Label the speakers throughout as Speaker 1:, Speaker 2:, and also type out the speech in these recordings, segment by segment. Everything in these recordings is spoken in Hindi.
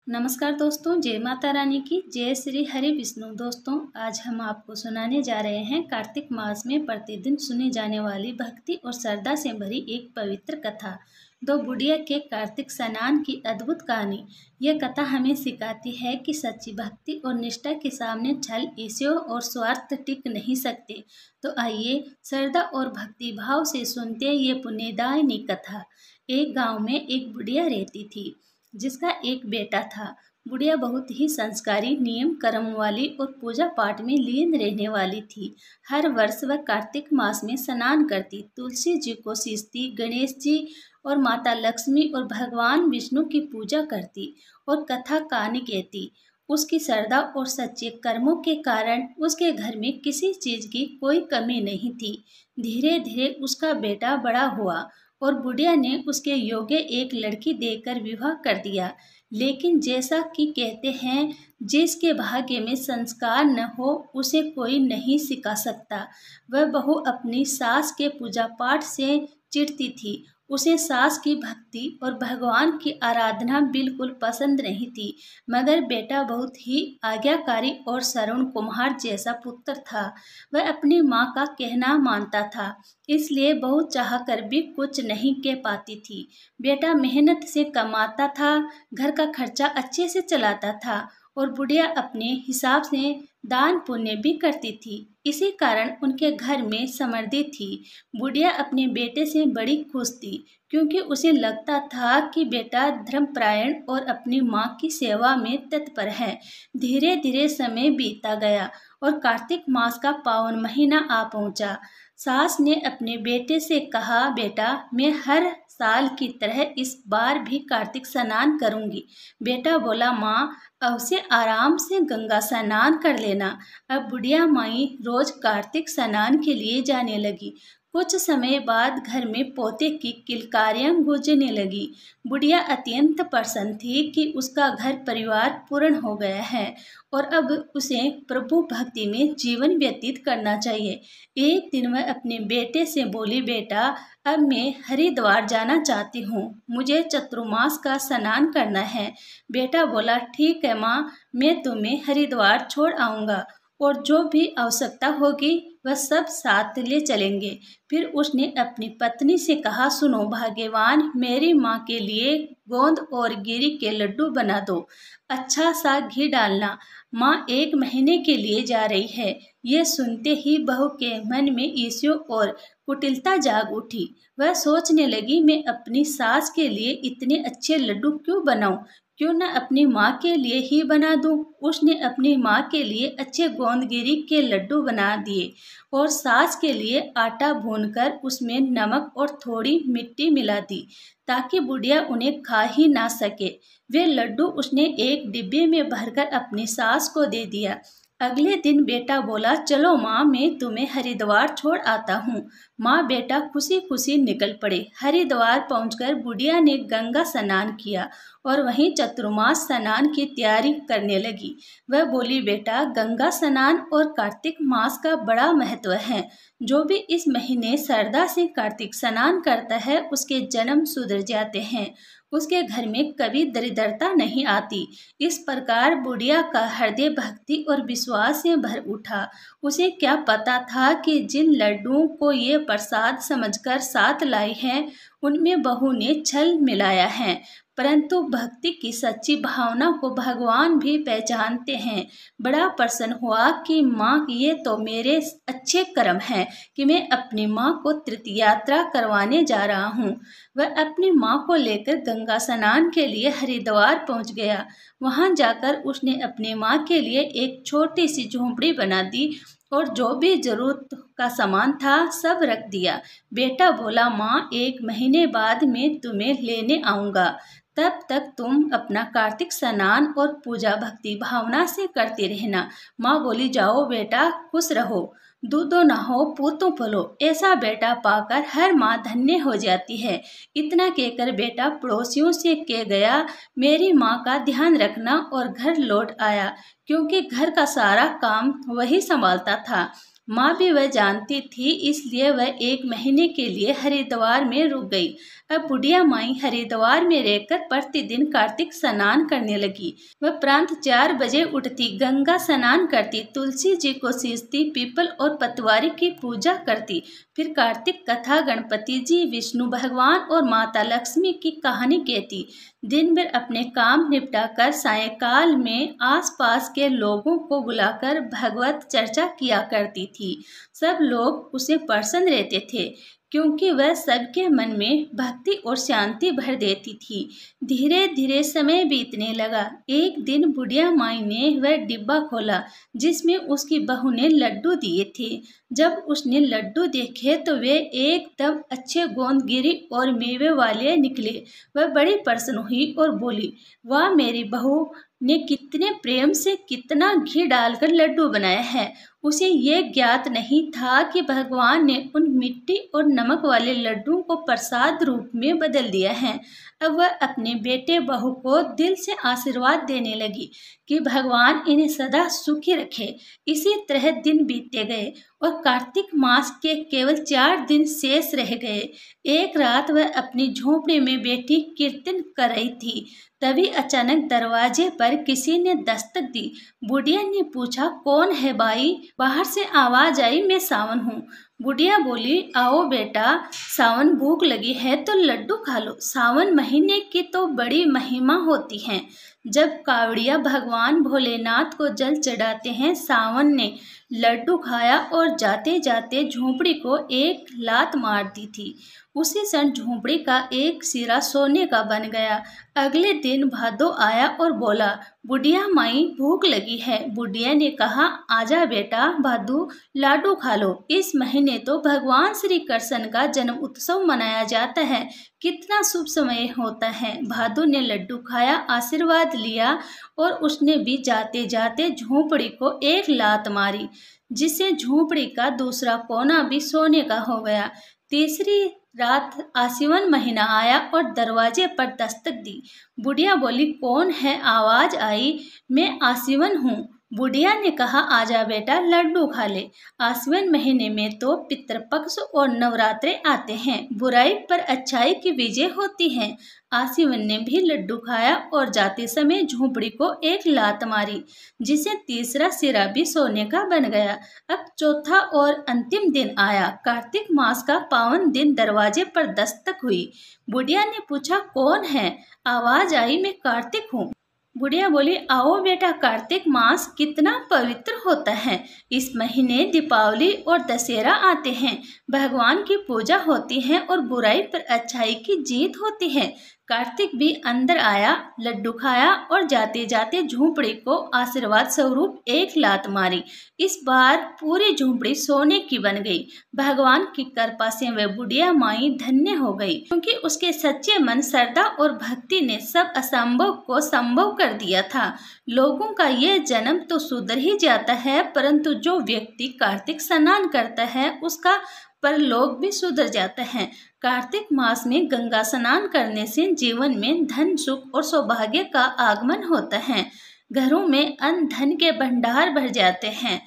Speaker 1: नमस्कार दोस्तों, जय माता रानी की जय श्री हरि विष्णु। दोस्तों, आज हम आपको सुनाने जा रहे हैं कार्तिक मास में प्रतिदिन सुनी जाने वाली भक्ति और श्रद्धा से भरी एक पवित्र कथा, दो बुढ़िया के कार्तिक स्नान की अद्भुत कहानी। यह कथा हमें सिखाती है कि सच्ची भक्ति और निष्ठा के सामने छल, ईर्ष्या और स्वार्थ टिक नहीं सकते। तो आइए श्रद्धा और भक्ति भाव से सुनते ये पुण्यदायिनी कथा। एक गांव में एक बुढ़िया रहती थी जिसका एक बेटा था। बुढ़िया बहुत ही संस्कारी, नियम कर्म वाली और पूजा पाठ में लीन रहने वाली थी। हर वर्ष वह कार्तिक मास में स्नान करती, तुलसी जी को सींचती, गणेश जी और माता लक्ष्मी और भगवान विष्णु की पूजा करती और कथा कहानी कहती। उसकी श्रद्धा और सच्चे कर्मों के कारण उसके घर में किसी चीज की कोई कमी नहीं थी। धीरे धीरे उसका बेटा बड़ा हुआ और बुढ़िया ने उसके योग्य एक लड़की देकर विवाह कर दिया। लेकिन जैसा कि कहते हैं, जिसके भाग्य में संस्कार न हो उसे कोई नहीं सिखा सकता। वह बहू अपनी सास के पूजा पाठ से चिढ़ती थी। उसे सास की भक्ति और भगवान की आराधना बिल्कुल पसंद नहीं थी। मगर बेटा बहुत ही आज्ञाकारी और श्रवण कुमार जैसा पुत्र था। वह अपनी माँ का कहना मानता था, इसलिए बहू चाह कर भी कुछ नहीं कह पाती थी। बेटा मेहनत से कमाता था, घर का खर्चा अच्छे से चलाता था और बुढ़िया अपने हिसाब से दान पुण्य भी करती थी। इसी कारण उनके घर में समृद्धि थी। बुढ़िया अपने बेटे से बड़ी खुश थी, क्योंकि उसे लगता था कि बेटा धर्मपरायण और अपनी माँ की सेवा में तत्पर है। धीरे धीरे समय बीतता गया और कार्तिक मास का पावन महीना आ पहुंचा। सास ने अपने बेटे से कहा, बेटा मैं हर साल की तरह इस बार भी कार्तिक स्नान करूंगी। बेटा बोला, माँ अब से आराम से गंगा स्नान कर लेना। अब बुढ़िया माई रोज कार्तिक स्नान के लिए जाने लगी। कुछ समय बाद घर में पोते की किलकारियां गूंजने लगी। बुढ़िया अत्यंत प्रसन्न थी कि उसका घर परिवार पूर्ण हो गया है और अब उसे प्रभु भक्ति में जीवन व्यतीत करना चाहिए। एक दिन वह अपने बेटे से बोली, बेटा अब मैं हरिद्वार जाना चाहती हूँ, मुझे चतुर्मास का स्नान करना है। बेटा बोला, ठीक है माँ, मैं तुम्हें हरिद्वार छोड़ आऊँगा और जो भी आवश्यकता होगी वह सब साथ ले चलेंगे। फिर उसने अपनी पत्नी से कहा, सुनो भाग्यवान, मेरी माँ के लिए गोंद और गिरी के लड्डू बना दो। अच्छा सा घी डालना, माँ 1 महीने के लिए जा रही है। ये सुनते ही बहू के मन में ईर्ष्या और कुटिलता जाग उठी। वह सोचने लगी, मैं अपनी सास के लिए इतने अच्छे लड्डू क्यों बनाऊं, क्यों न अपनी माँ के लिए ही बना दूं। उसने अपनी माँ के लिए अच्छे गोंदगिरी के लड्डू बना दिए और सास के लिए आटा भूनकर उसमें नमक और थोड़ी मिट्टी मिला दी, ताकि बुढ़िया उन्हें खा ही ना सके। वे लड्डू उसने एक डिब्बे में भरकर अपनी सास को दे दिया। अगले दिन बेटा बोला, चलो माँ, मैं तुम्हें हरिद्वार छोड़ आता हूँ। माँ बेटा खुशी खुशी निकल पड़े। हरिद्वार पहुंचकर बुढ़िया ने गंगा स्नान किया और वहीं चतुर्मास स्नान की तैयारी करने लगी। वह बोली, बेटा गंगा स्नान और कार्तिक मास का बड़ा महत्व है। जो भी इस महीने श्रद्धा से कार्तिक स्नान करता है उसके जन्म सुधर जाते हैं, उसके घर में कभी दरिद्रता नहीं आती। इस प्रकार बुढ़िया का हृदय भक्ति और विश्वास से भर उठा। उसे क्या पता था कि जिन लड्डुओं को ये प्रसाद समझकर साथ लाई है उनमें बहू ने छल मिलाया है। परंतु भक्ति की सच्ची भावना को भगवान भी पहचानते हैं। बड़ा प्रसन्न हुआ कि माँ, ये तो मेरे अच्छे कर्म हैं कि मैं अपनी माँ को तीर्थ यात्रा करवाने जा रहा हूँ। वह अपनी माँ को लेकर गंगा स्नान के लिए हरिद्वार पहुँच गया। वहाँ जाकर उसने अपनी माँ के लिए एक छोटी सी झोंपड़ी बना दी और जो भी जरूरत का सामान था सब रख दिया। बेटा बोला, माँ 1 महीने बाद मैं तुम्हें लेने आऊँगा, तब तक तुम अपना कार्तिक स्नान और पूजा भक्ति भावना से करते रहना। माँ बोली, जाओ बेटा, खुश रहो, दूधो नहो पूतो फलो। ऐसा बेटा पाकर हर माँ धन्य हो जाती है। इतना कहकर बेटा पड़ोसियों से कह गया, मेरी माँ का ध्यान रखना, और घर लौट आया, क्योंकि घर का सारा काम वही संभालता था। माँ भी वह जानती थी, इसलिए वह 1 महीने के लिए हरिद्वार में रुक गई। अब बुढ़िया माई हरिद्वार में रहकर प्रतिदिन कार्तिक स्नान करने लगी। वह प्रांत 4 बजे उठती, गंगा स्नान करती, तुलसी जी को सींचती, पीपल और पतवारी की पूजा करती, फिर कार्तिक कथा, गणपति जी, विष्णु भगवान और माता लक्ष्मी की कहानी कहती। दिन भर अपने काम निपटाकर सायंकाल में आसपास के लोगों को बुलाकर भगवत चर्चा किया करती थी। सब लोग उसे प्रसन्न रहते थे, क्योंकि वह सबके मन में भक्ति और शांति भर देती थी। धीरे धीरे समय बीतने लगा। एक दिन बुढ़िया माई ने वह डिब्बा खोला जिसमें उसकी बहू ने लड्डू दिए थे। जब उसने लड्डू देखे तो वे एकदम अच्छे गोंदगिरी और मेवे वाले निकले। वह बड़ी प्रसन्न हुई और बोली, वाह, मेरी बहू ने कितने प्रेम से कितना घी डालकर लड्डू बनाया है। उसे ये ज्ञात नहीं था कि भगवान ने उन मिट्टी और नमक वाले लड्डुओं को प्रसाद रूप में बदल दिया है। अब वह अपने बेटे बहू को दिल से आशीर्वाद देने लगी कि भगवान इन्हें सदा सुखी रखे। इसी तरह दिन बीतते गए और कार्तिक मास के केवल 4 दिन शेष रह गए। एक रात वह अपनी झोपड़ी में बैठी कीर्तन कर रही थी। तभी अचानक दरवाजे पर किसी ने दस्तक दी। बुढ़िया ने पूछा, कौन है भाई? बाहर से आवाज आई, मैं सावन हूँ। बुढ़िया बोली, आओ बेटा, सावन भूख लगी है तो लड्डू खा लो। सावन महीने की तो बड़ी महिमा होती है। जब कावड़िया भगवान भोलेनाथ को जल चढ़ाते हैं। सावन ने लड्डू खाया और जाते जाते झोपड़ी को एक लात मार दी थी। उसी क्षण झोपड़ी का एक सिरा सोने का बन गया। अगले दिन भादो आया और बोला, बुढ़िया माई भूख लगी है। बुढ़िया ने कहा, आजा बेटा भादू, लाडू खा लो। इस महीने तो भगवान श्री कृष्ण का जन्म उत्सव मनाया जाता है। कितना शुभ समय होता है। भादू ने लड्डू खाया, आशीर्वाद लिया और उसने भी जाते जाते झोपड़ी को एक लात मारी, जिससे झोपड़ी का दूसरा कोना भी सोने का हो गया। तीसरी रात आसीवन महीना आया और दरवाजे पर दस्तक दी। बुढ़िया बोली, कौन है? आवाज आई, मैं आसीवन हूँ। बुढ़िया ने कहा, आजा बेटा, लड्डू खा ले। आश्विन महीने में तो पितृपक्ष और नवरात्रे आते हैं। बुराई पर अच्छाई की विजय होती है। आश्विन ने भी लड्डू खाया और जाते समय झोपड़ी को एक लात मारी, जिसे तीसरा सिरा भी सोने का बन गया। अब चौथा और अंतिम दिन आया। कार्तिक मास का पावन दिन दरवाजे पर दस्तक हुई। बुढ़िया ने पूछा, कौन है? आवाज आई, मैं कार्तिक हूँ। बुढ़िया बोली, आओ बेटा, कार्तिक मास कितना पवित्र होता है। इस महीने दीपावली और दशहरा आते हैं। भगवान की पूजा होती है और बुराई पर अच्छाई की जीत होती है। कार्तिक भी अंदर आया, लड्डू खाया और जाते जाते झोपड़ी को आशीर्वाद स्वरूप एक लात मारी। इस बार पूरी झोपड़ी सोने की बन गई। भगवान की कृपा से वह बुढ़िया माई धन्य हो गई, क्योंकि उसके सच्चे मन, श्रद्धा और भक्ति ने सब असंभव को संभव कर दिया था। लोगों का यह जन्म तो सुधर ही जाता है, परंतु जो व्यक्ति कार्तिक स्नान करता है उसका परलोक भी सुधर जाता है। कार्तिक मास में गंगा स्नान करने से जीवन में धन, सुख और सौभाग्य का आगमन होता है। घरों में अन्न धन के भंडार भर जाते हैं।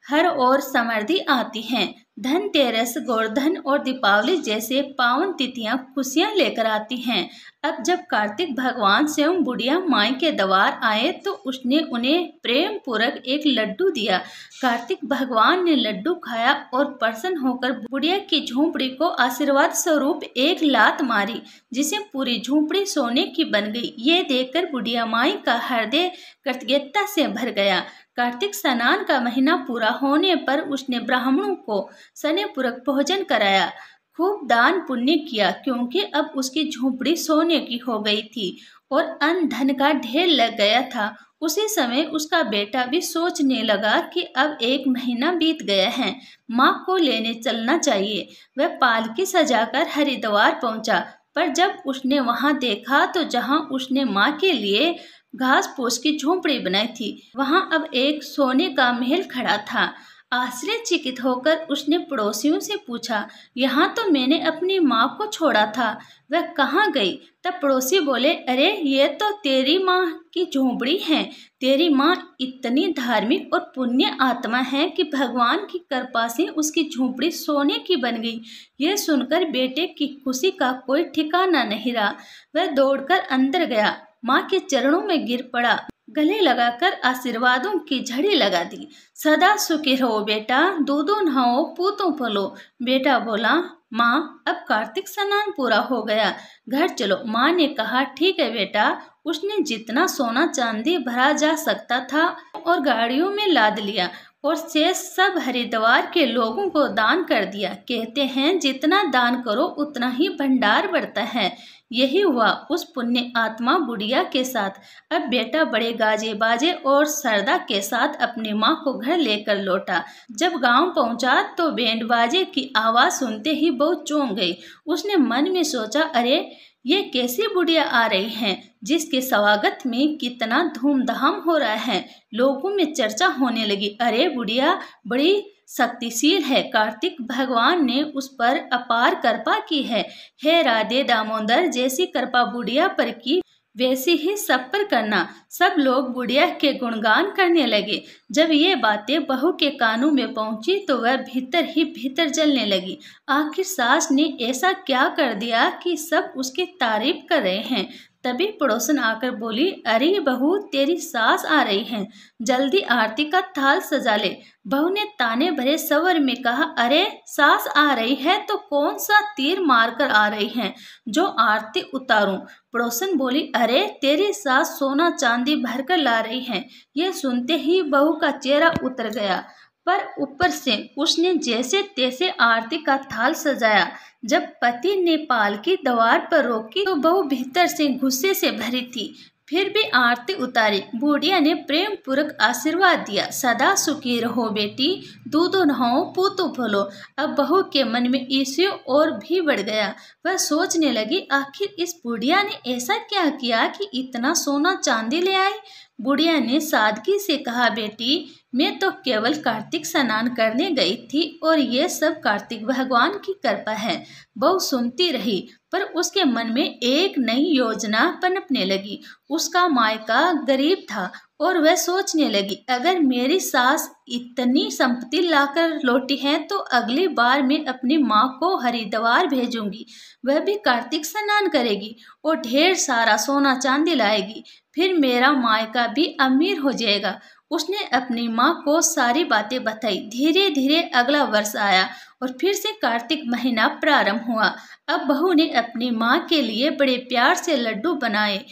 Speaker 1: हर ओर समृद्धि आती है। धनतेरस, गोवर्धन और दीपावली जैसे पावन तिथियां खुशियां लेकर आती हैं। अब जब कार्तिक भगवान स्वयं बुढ़िया माई के द्वार आए तो उसने उन्हें प्रेम पूर्वक एक लड्डू दिया। कार्तिक भगवान ने लड्डू खाया और प्रसन्न होकर बुढ़िया की झोपड़ी को आशीर्वाद स्वरूप एक लात मारी, जिसे पूरी झोपड़ी सोने की बन गई। ये देखकर बुढ़िया माई का हृदय कृतज्ञता से भर गया। कार्तिक स्नान का महीना पूरा होने पर उसने ब्राह्मणों को स्नेहपूर्वक भोजन कराया, खूब दान पुण्य किया, क्योंकि अब उसकी झोपड़ी सोने की हो गई थी और अन्न धन का ढेर लग गया था। उसी समय उसका बेटा भी सोचने लगा कि अब 1 महीना बीत गया है, माँ को लेने चलना चाहिए। वह पालकी सजाकर हरिद्वार पहुंचा, पर जब उसने वहां देखा तो जहां उसने माँ के लिए घास फूस की झोपड़ी बनाई थी, वहां अब एक सोने का महल खड़ा था। आश्चर्यचकित होकर उसने पड़ोसियों से पूछा, यहाँ तो मैंने अपनी माँ को छोड़ा था, वह कहाँ गई? तब पड़ोसी बोले, अरे ये तो तेरी माँ की झोंपड़ी है। तेरी माँ इतनी धार्मिक और पुण्य आत्मा है कि भगवान की कृपा से उसकी झोंपड़ी सोने की बन गई। यह सुनकर बेटे की खुशी का कोई ठिकाना नहीं रहा। वह दौड़कर अंदर गया, माँ के चरणों में गिर पड़ा, गले लगाकर आशीर्वादों की झड़ी लगा दी। सदा सुखी रहो बेटा, दूधो नहाओ पूतों पलो। बेटा बोला, माँ अब कार्तिक स्नान पूरा हो गया, घर चलो। माँ ने कहा, ठीक है बेटा। उसने जितना सोना चांदी भरा जा सकता था और गाड़ियों में लाद लिया और शेष सब हरिद्वार के लोगों को दान कर दिया। कहते हैं जितना दान करो उतना ही भंडार बढ़ता है। यही हुआ उस पुण्य आत्मा बुढ़िया के साथ। अब बेटा बड़े गाजे बाजे और श्रद्धा के साथ अपनी माँ को घर लेकर लौटा। जब गांव पहुंचा तो बैंड बाजे की आवाज सुनते ही बहुत चौंक गई। उसने मन में सोचा, अरे ये कैसी बुढ़िया आ रही हैं जिसके स्वागत में कितना धूमधाम हो रहा है। लोगों में चर्चा होने लगी, अरे बुढ़िया बड़ी शक्तिशील है, कार्तिक भगवान ने उस पर अपार कृपा की है। हे राधे दामोदर, जैसी कृपा बुढ़िया पर की वैसी ही सब पर करना। सब लोग बुढ़िया के गुणगान करने लगे। जब ये बातें बहू के कानों में पहुंची तो वह भीतर ही भीतर जलने लगी। आखिर सास ने ऐसा क्या कर दिया कि सब उसकी तारीफ कर रहे हैं। तभी पड़ोसन आकर बोली, अरे बहू तेरी सास आ रही है, जल्दी आरती का थाल सजा ले। बहू ने ताने भरे स्वर में कहा, अरे सास आ रही है तो कौन सा तीर मारकर आ रही है जो आरती उतारूं? पड़ोसन बोली, अरे तेरी सास सोना चांदी भरकर ला रही है। यह सुनते ही बहू का चेहरा उतर गया, पर ऊपर से उसने जैसे तैसे आरती का थाल सजाया। जब पति ने पालकी द्वार पर रोकी तो बहू भीतर से गुस्से से भरी थी, फिर भी आरती उतारी। बुढ़िया ने प्रेम पूर्वक आशीर्वाद दिया, सदा सुखी रहो बेटी, दूधो नहाओ पूतो फलो। अब बहू के मन में ईर्ष्या और भी बढ़ गया। वह सोचने लगी, आखिर इस बुढ़िया ने ऐसा क्या किया कि इतना सोना चांदी ले आई? बुढ़िया ने सादगी से कहा, बेटी मैं तो केवल कार्तिक स्नान करने गई थी और ये सब कार्तिक भगवान की कृपा है। बहू सुनती रही, पर उसके मन में एक नई योजना पनपने लगी। उसका मायका गरीब था और वह सोचने लगी, अगर मेरी सास इतनी संपत्ति लाकर लौटी है तो अगली बार मैं अपनी माँ को हरिद्वार भेजूंगी। वह भी कार्तिक स्नान करेगी और ढेर सारा सोना चांदी लाएगी, फिर मेरा मायका भी अमीर हो जाएगा। उसने अपनी माँ को सारी बातें बताई। धीरे धीरे अगला वर्ष आया और फिर से कार्तिक महीना प्रारंभ हुआ। अब बहू ने अपनी माँ के लिए बड़े प्यार से लड्डू बनाए।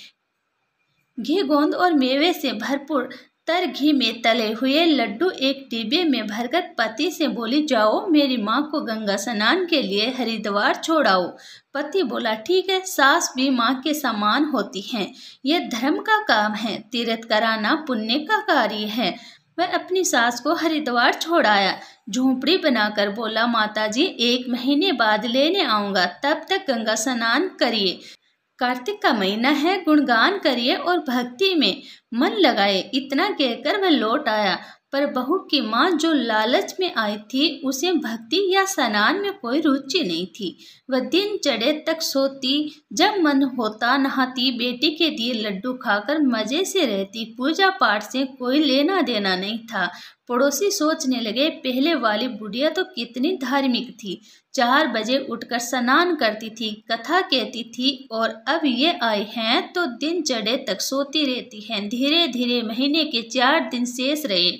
Speaker 1: घी गोंद और मेवे से भरपूर तर घी में तले हुए लड्डू एक डिब्बे में भरकर पति से बोली, जाओ मेरी माँ को गंगा स्नान के लिए हरिद्वार छोड़ाओ। पति बोला, ठीक है, सास भी माँ के समान होती हैं, यह धर्म का काम है, तीर्थ कराना पुण्य का कार्य है। वह अपनी सास को हरिद्वार छोड़ाया। झोंपड़ी बनाकर बोला, माताजी 1 महीने बाद लेने आऊँगा, तब तक गंगा स्नान करिए। कार्तिक का महीना है, गुणगान करिए और भक्ति में मन लगाए। इतना कहकर वह लौट आया, पर बहू की माँ जो लालच में आई थी उसे भक्ति या स्नान में कोई रुचि नहीं थी। वह दिन चढ़े तक सोती, जब मन होता नहाती, बेटी के दिए लड्डू खाकर मजे से रहती। पूजा पाठ से कोई लेना देना नहीं था। पड़ोसी सोचने लगे, पहले वाली बुढ़िया तो कितनी धार्मिक थी, 4 बजे उठकर स्नान करती थी, कथा कहती थी, और अब ये आए हैं तो दिन चढ़े तक सोती रहती हैं। धीरे धीरे महीने के 4 दिन शेष रहे।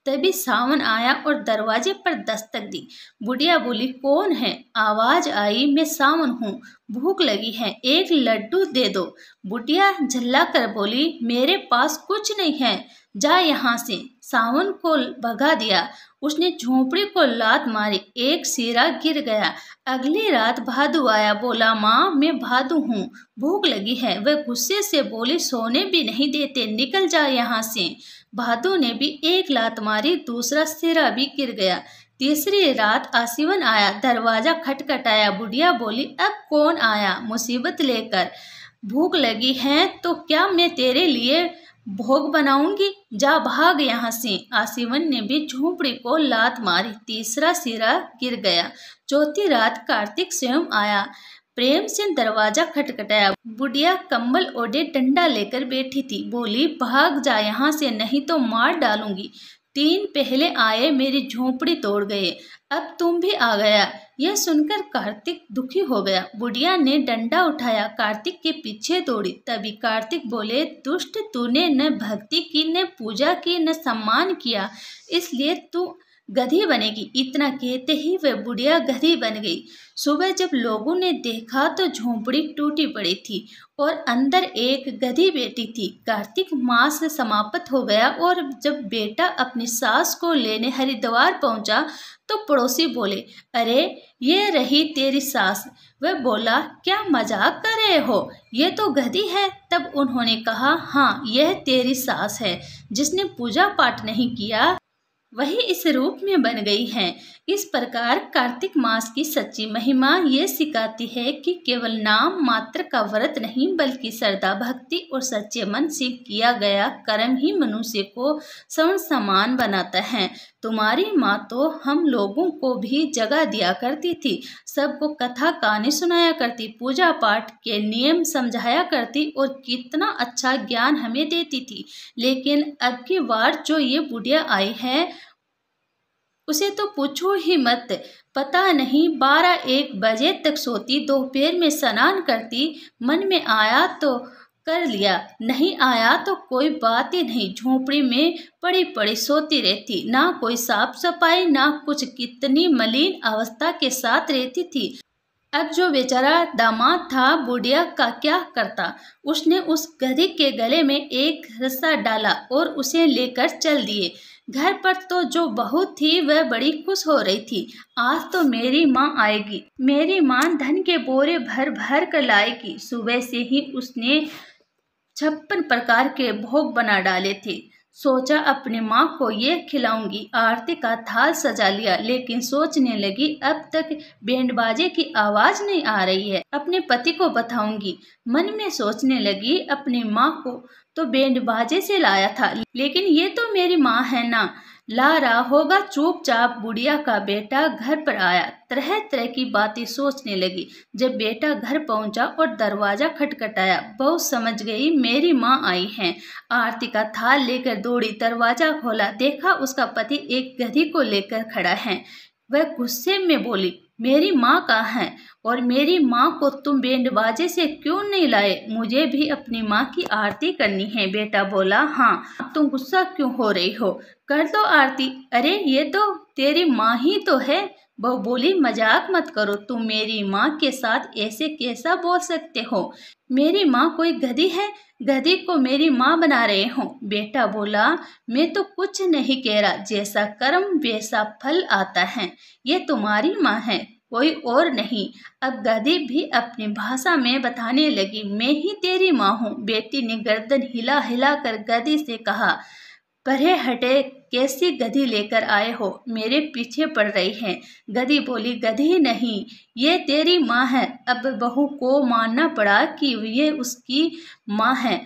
Speaker 1: तभी सावन आया और दरवाजे पर दस्तक दी। बुढ़िया बोली, कौन है? आवाज आई, मैं सावन हूँ, भूख लगी है, एक लड्डू दे दो। बुढ़िया झल्ला कर बोली, मेरे पास कुछ नहीं है, जा यहाँ से। सावन को भगा दिया। उसने झोंपड़ी को लात मारी, एक सिरा गिर गया। अगली रात भादु आया, बोला, माँ मैं भादु हूँ, भूख लगी है। वह गुस्से से बोली, सोने भी नहीं देते, निकल जा यहाँ से। भादु ने भी एक लात मारी, दूसरा सिरा भी गिर गया। तीसरी रात आसिवन आया, दरवाजा खटखटाया। बुढ़िया बोली, अब कौन आया मुसीबत लेकर? भूख लगी है तो क्या मैं तेरे लिए भोग बनाऊंगी, जा भाग यहाँ से। आशीवन ने भी झोंपड़ी को लात मारी, तीसरा सिरा गिर गया। चौथी रात कार्तिक स्वयं आया, प्रेम से दरवाजा खटखटाया। बुढ़िया कंबल ओढ़े डंडा लेकर बैठी थी, बोली भाग जा यहाँ से, नहीं तो मार डालूंगी। 3 पहले आए मेरी झोंपड़ी तोड़ गए, अब तुम भी आ गया। यह सुनकर कार्तिक दुखी हो गया। बुढ़िया ने डंडा उठाया, कार्तिक के पीछे दौड़ी। तभी कार्तिक बोले, दुष्ट, तूने न भक्ति की, न पूजा की, न सम्मान किया, इसलिए तू गधी बनेगी। इतना कहते ही वह बुढ़िया गधी बन गई। सुबह जब लोगों ने देखा तो झोंपड़ी टूटी पड़ी थी और अंदर एक गधी बैठी थी। कार्तिक मास समाप्त हो गया और जब बेटा अपनी सास को लेने हरिद्वार पहुंचा तो पड़ोसी बोले, अरे ये रही तेरी सास। वह बोला, क्या मजाक कर रहे हो, ये तो गधी है। तब उन्होंने कहा, हाँ यह तेरी सास है, जिसने पूजा पाठ नहीं किया वही इस रूप में बन गई हैं। इस प्रकार कार्तिक मास की सच्ची महिमा ये सिखाती है कि केवल नाम मात्र का व्रत नहीं, बल्कि श्रद्धा, भक्ति और सच्चे मन से किया गया कर्म ही मनुष्य को स्वर्ण समान बनाता है। तुम्हारी माँ तो हम लोगों को भी जगह दिया करती थी, सबको कथा कहानी सुनाया करती, पूजा पाठ के नियम समझाया करती और कितना अच्छा ज्ञान हमें देती थी। लेकिन अब की बार जो ये बुढ़िया आई है उसे तो पूछो ही मत। पता नहीं 12-1 बजे तक सोती, दोपहर में स्नान करती, मन में आया तो कर लिया, नहीं आया तो कोई बात ही नहीं, झोंपड़ी में पड़ी पड़ी सोती रहती, ना कोई साफ सफाई ना कुछ, कितनी मलिन अवस्था के साथ रहती थी। अब जो बेचारा दामाद था, बुढ़िया का क्या करता। उसने उस गधी के गले में एक रस्सा डाला और उसे लेकर चल दिए। घर पर तो जो बहू थी वह बड़ी खुश हो रही थी, आज तो मेरी माँ आएगी, मेरी माँ धन के बोरे भर भर कर लाएगी। सुबह से ही उसने 56 प्रकार के भोग बना डाले थे। सोचा अपनी माँ को ये खिलाऊंगी, आरती का थाल सजा लिया, लेकिन सोचने लगी अब तक बैंड बाजे की आवाज नहीं आ रही है, अपने पति को बताऊंगी। मन में सोचने लगी, अपनी माँ को तो बैंड बाजे से लाया था, लेकिन ये तो मेरी माँ है ना, ला रहा होगा। चुपचाप बुढ़िया का बेटा घर पर आया, तरह तरह की बातें सोचने लगी। जब बेटा घर पहुंचा और दरवाजा खटखटाया, बहू समझ गई मेरी माँ आई है। आरती का थाल लेकर दौड़ी, दरवाजा खोला, देखा उसका पति एक गधी को लेकर खड़ा है। वह गुस्से में बोली, मेरी माँ कहाँ है और मेरी माँ को तुम बैंड बाजे से क्यों नहीं लाए, मुझे भी अपनी माँ की आरती करनी है। बेटा बोला, हाँ तुम गुस्सा क्यों हो रही हो, कर दो आरती। अरे ये तो तेरी माँ ही तो है। बहू बोली, मजाक मत करो, तुम मेरी माँ के साथ ऐसे कैसा बोल सकते हो, मेरी माँ कोई गधी है, गधी को मेरी माँ बना रहे हो। बेटा बोला, मैं तो कुछ नहीं कह रहा, जैसा कर्म वैसा फल आता है, ये तुम्हारी माँ है, कोई और नहीं। अब गधी भी अपनी भाषा में बताने लगी, मैं ही तेरी माँ हूँ। बेटी ने गर्दन हिला हिला कर गधी से कहा, परे हटे, कैसी गधी लेकर आए हो, मेरे पीछे पड़ रही है। गधी बोली, गधी नहीं, ये तेरी माँ है। अब बहू को मानना पड़ा कि ये उसकी माँ है।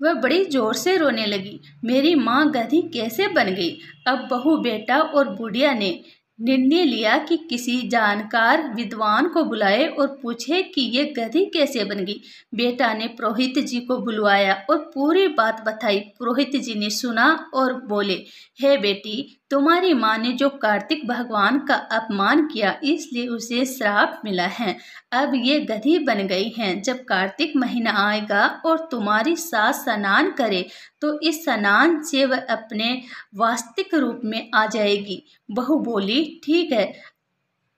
Speaker 1: वह बड़ी जोर से रोने लगी, मेरी माँ गधी कैसे बन गई। अब बहू, बेटा और बुढ़िया ने निर्णय लिया कि किसी जानकार विद्वान को बुलाए और पूछे कि ये गधी कैसे बन गई। बेटा ने पुरोहित जी को बुलवाया और पूरी बात बताई। पुरोहित जी ने सुना और बोले, हे बेटी, तुम्हारी माँ ने जो कार्तिक भगवान का अपमान किया, इसलिए उसे श्राप मिला है। अब ये गधी बन गई हैं। जब कार्तिक महीना आएगा और तुम्हारी सास स्नान करे तो इस स्नान से वह अपने वास्तविक रूप में आ जाएगी। बहू बोली, ठीक है।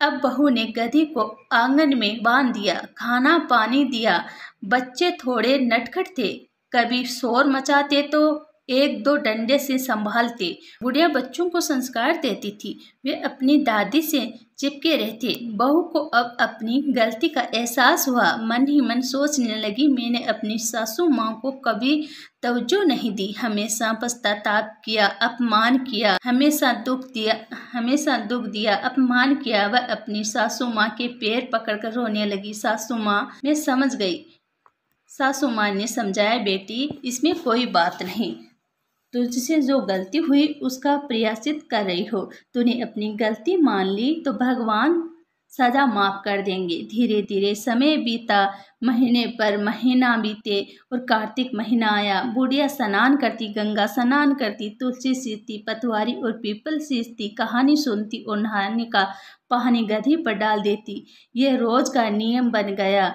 Speaker 1: अब बहू ने गधी को आंगन में बांध दिया, खाना पानी दिया। बच्चे थोड़े नटखट थे, कभी शोर मचाते तो 1-2 डंडे से संभालते। बुढ़िया बच्चों को संस्कार देती थी, वे अपनी दादी से चिपके रहते। बहू को अब अपनी गलती का एहसास हुआ, मन ही मन सोचने लगी, मैंने अपनी सासू माँ को कभी तवज्जो नहीं दी, हमेशा पश्चाताप किया, अपमान किया, हमेशा दुख दिया, अपमान किया। वह अपनी सासू माँ के पैर पकड़कर रोने लगी। सासू माँ, मैं समझ गई, सासू माँ ने समझाया, बेटी इसमें कोई बात नहीं, तुझसे जो गलती हुई उसका प्रायश्चित कर रही हो। तूने अपनी गलती मान ली तो भगवान सजा माफ कर देंगे। धीरे धीरे समय बीता, महीने पर महीना बीते और कार्तिक महीना आया। बुढ़िया स्नान करती, गंगा स्नान करती, तुलसी सींचती, पतवारी और पीपल सींचती, कहानी सुनती और नहाने का पानी गधी पर डाल देती। यह रोज का नियम बन गया।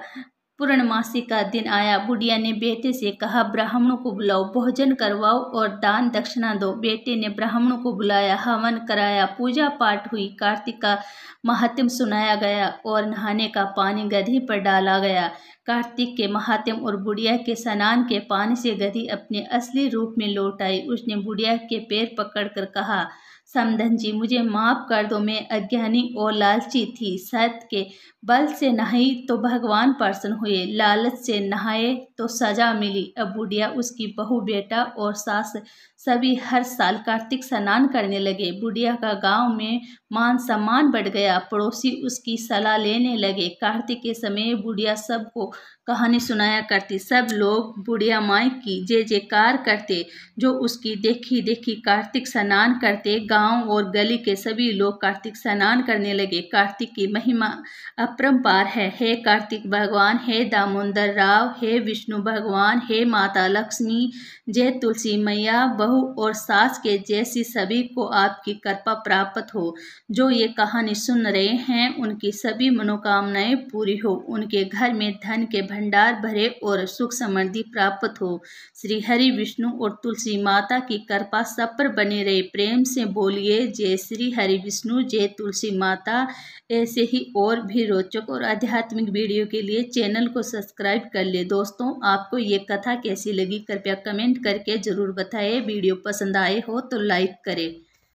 Speaker 1: पूर्णमासी का दिन आया। बुढ़िया ने बेटे से कहा, ब्राह्मणों को बुलाओ, भोजन करवाओ और दान दक्षिणा दो। बेटे ने ब्राह्मणों को बुलाया, हवन कराया, पूजा पाठ हुई, कार्तिक का महात्म्य सुनाया गया और नहाने का पानी गधी पर डाला गया। कार्तिक के महात्म्य और बुढ़िया के स्नान के पानी से गधी अपने असली रूप में लौट आई। उसने बुढ़िया के पैर पकड़कर कहा, समधन जी, मुझे माफ कर दो, मैं अज्ञानी और लालची थी। सत्य के बल से नहाई तो भगवान प्रसन्न हुए, लालच से नहाए तो सजा मिली। अब बुढ़िया, उसकी बहू, बेटा और सास सभी हर साल कार्तिक स्नान करने लगे। बुढ़िया का गांव में मान सम्मान बढ़ गया। पड़ोसी उसकी सलाह लेने लगे। कार्तिक के समय बुढ़िया सबको कहानी सुनाया करती। सब लोग बुढ़िया माई की जय जयकार करते, जो उसकी देखी देखी कार्तिक स्नान करते। गांव और गली के सभी लोग कार्तिक स्नान करने लगे। कार्तिक की महिमा अपरंपार है। हे कार्तिक भगवान, हे दामोदर राव, हे विष्णु भगवान, हे माता लक्ष्मी, जय तुलसी मैया, बहू और सास के जैसी सभी को आपकी कृपा प्राप्त हो। जो ये कहानी सुन रहे हैं उनकी सभी मनोकामनाएं पूरी हो, उनके घर में धन के भंडार भरे और सुख समृद्धि प्राप्त हो। श्री हरि विष्णु और तुलसी माता की कृपा सब पर बनी रहे। प्रेम से बोलिए जय श्री हरि विष्णु, जय तुलसी माता। ऐसे ही और भी रोचक और आध्यात्मिक वीडियो के लिए चैनल को सब्सक्राइब कर ले। दोस्तों, आपको ये कथा कैसी लगी कृपया कमेंट करके ज़रूर बताएं। वीडियो पसंद आए हो तो लाइक करें।